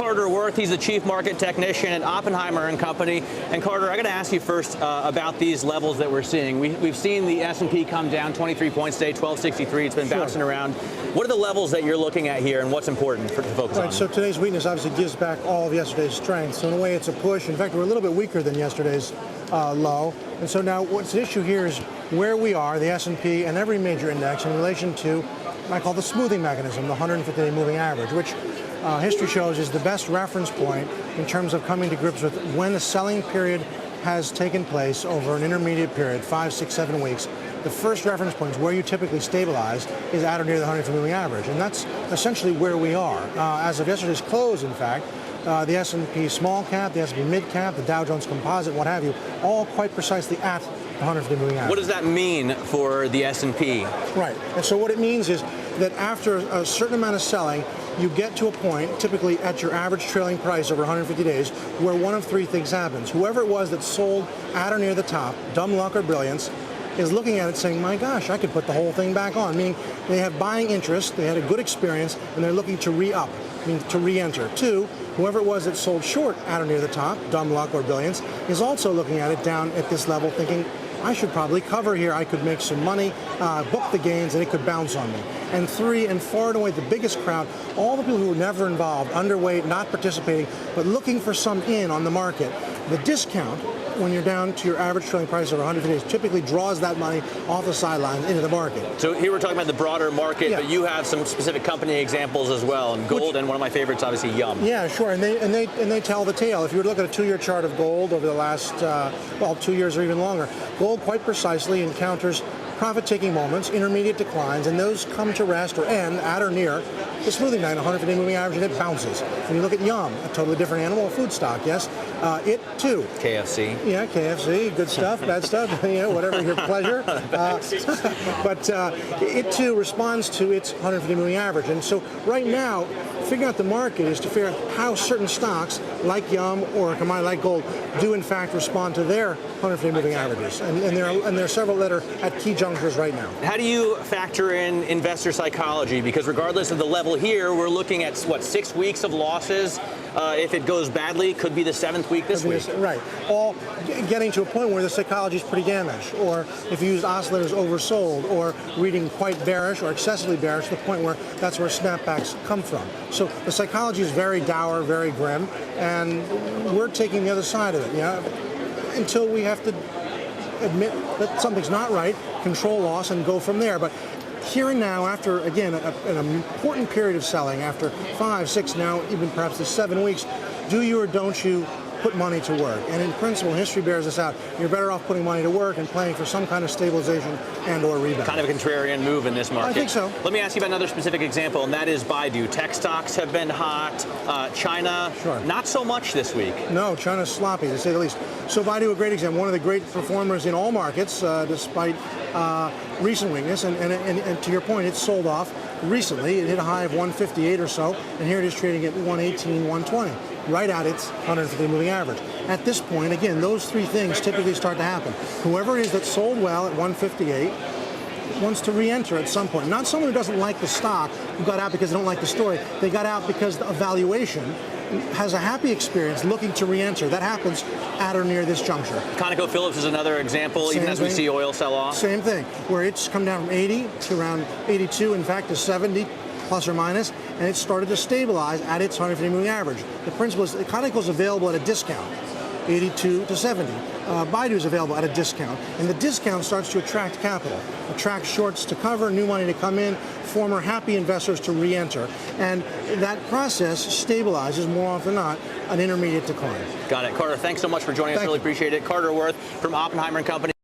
Carter Worth. He's the Chief Market Technician at Oppenheimer Company. And Carter, I got to ask you first about these levels that we're seeing. We've seen the S&P come down 23 points today, 1263. It's been bouncing around. What are the levels that you're looking at here, and what's important to focus on? So today's weakness obviously gives back all of yesterday's strength. So in a way, it's a push. In fact, we're a little bit weaker than yesterday's low. And so now what's the issue here is where we are, the S&P and every major index, in relation to what I call the smoothing mechanism, the 150-day moving average, which history shows is the best reference point in terms of coming to grips with when a selling period has taken place over an intermediate period, 5, 6, 7 weeks. The first reference point is where you typically stabilize is at or near the 150 moving average, and that's essentially where we are. As of yesterday's close, in fact, the S&P small cap, the S&P mid cap, the Dow Jones Composite, what have you, all quite precisely at the 150 moving average. What does that mean for the S&P? Right, and so what it means is that after a certain amount of selling, you get to a point, typically at your average trailing price over 150 days, where one of three things happens. Whoever it was that sold at or near the top, dumb luck or brilliance, is looking at it saying, my gosh, I could put the whole thing back on. Meaning they have buying interest, they had a good experience, and they're looking to re-up, meaning to re-enter. Two, whoever it was that sold short at or near the top, dumb luck or brilliance, is also looking at it down at this level thinking, I should probably cover here, I could make some money, book the gains, and it could bounce on me. And three, and far and away the biggest crowd, all the people who were never involved, underweight, not participating, but looking for some in on the market. The discount, when you're down to your average trailing price over 150 days, typically draws that money off the sidelines into the market. So here we're talking about the broader market, but you have some specific company examples as well, and gold, and one of my favorites, obviously, Yum. Yeah, sure, and they tell the tale. If you were to look at a 2-year chart of gold over the last, 2 years or even longer, gold quite precisely encounters profit-taking moments, intermediate declines, and those come to rest or end at or near the smoothing line, 150-day moving average, and it bounces. When you look at Yum, a totally different animal, a food stock, yes, it too. KFC. Yeah, KFC, good stuff, bad stuff, whatever your pleasure. But it too responds to its 150-day moving average. And so right now, figuring out the market is to figure out how certain stocks, like Yum or a commodity like gold, do in fact respond to their 150-day moving averages. And there are several that are at key junctures right now. How do you factor in investor psychology? Because regardless of the level here, we're looking at, what, 6 weeks of losses? If it goes badly, could be the 7th week this week. Right. All getting to a point where the psychology is pretty damaged, or if you use oscillators oversold, or reading quite bearish or excessively bearish to the point where that's where snapbacks come from. So the psychology is very dour, very grim, and we're taking the other side of it, until we have to admit that something's not right, control loss, and go from there. But here and now, after, again, an important period of selling, after 5, 6, now even perhaps the 7 weeks, do you or don't you put money to work? And in principle, history bears this out. You're better off putting money to work and playing for some kind of stabilization and or rebound. Kind of a contrarian move in this market. I think so. Let me ask you about another specific example, and that is Baidu. Tech stocks have been hot. China, not so much this week. No, China's sloppy, to say the least. So Baidu, a great example, one of the great performers in all markets, despite recent weakness. And to your point, it's sold off recently. It hit a high of 158 or so, and here it is trading at 118, 120. Right at its 150-day moving average. At this point, again, those three things typically start to happen. Whoever it is that sold well at 158 wants to re-enter at some point. Not someone who doesn't like the stock, who got out because they don't like the story. They got out because the valuation has a happy experience looking to re-enter. That happens at or near this juncture. ConocoPhillips is another example, even as we see oil sell off. Same thing, where it's come down from 80 to around 82, in fact, to 70. Plus or minus, and it started to stabilize at its 150-day moving average. The principle is Conoco is available at a discount, 82 to 70. Baidu is available at a discount, and the discount starts to attract capital, attract shorts to cover, new money to come in, former happy investors to re-enter, and that process stabilizes, more often than not, an intermediate decline. Got it. Carter, thanks so much for joining us. Really appreciate it. Carter Worth from Oppenheimer Company.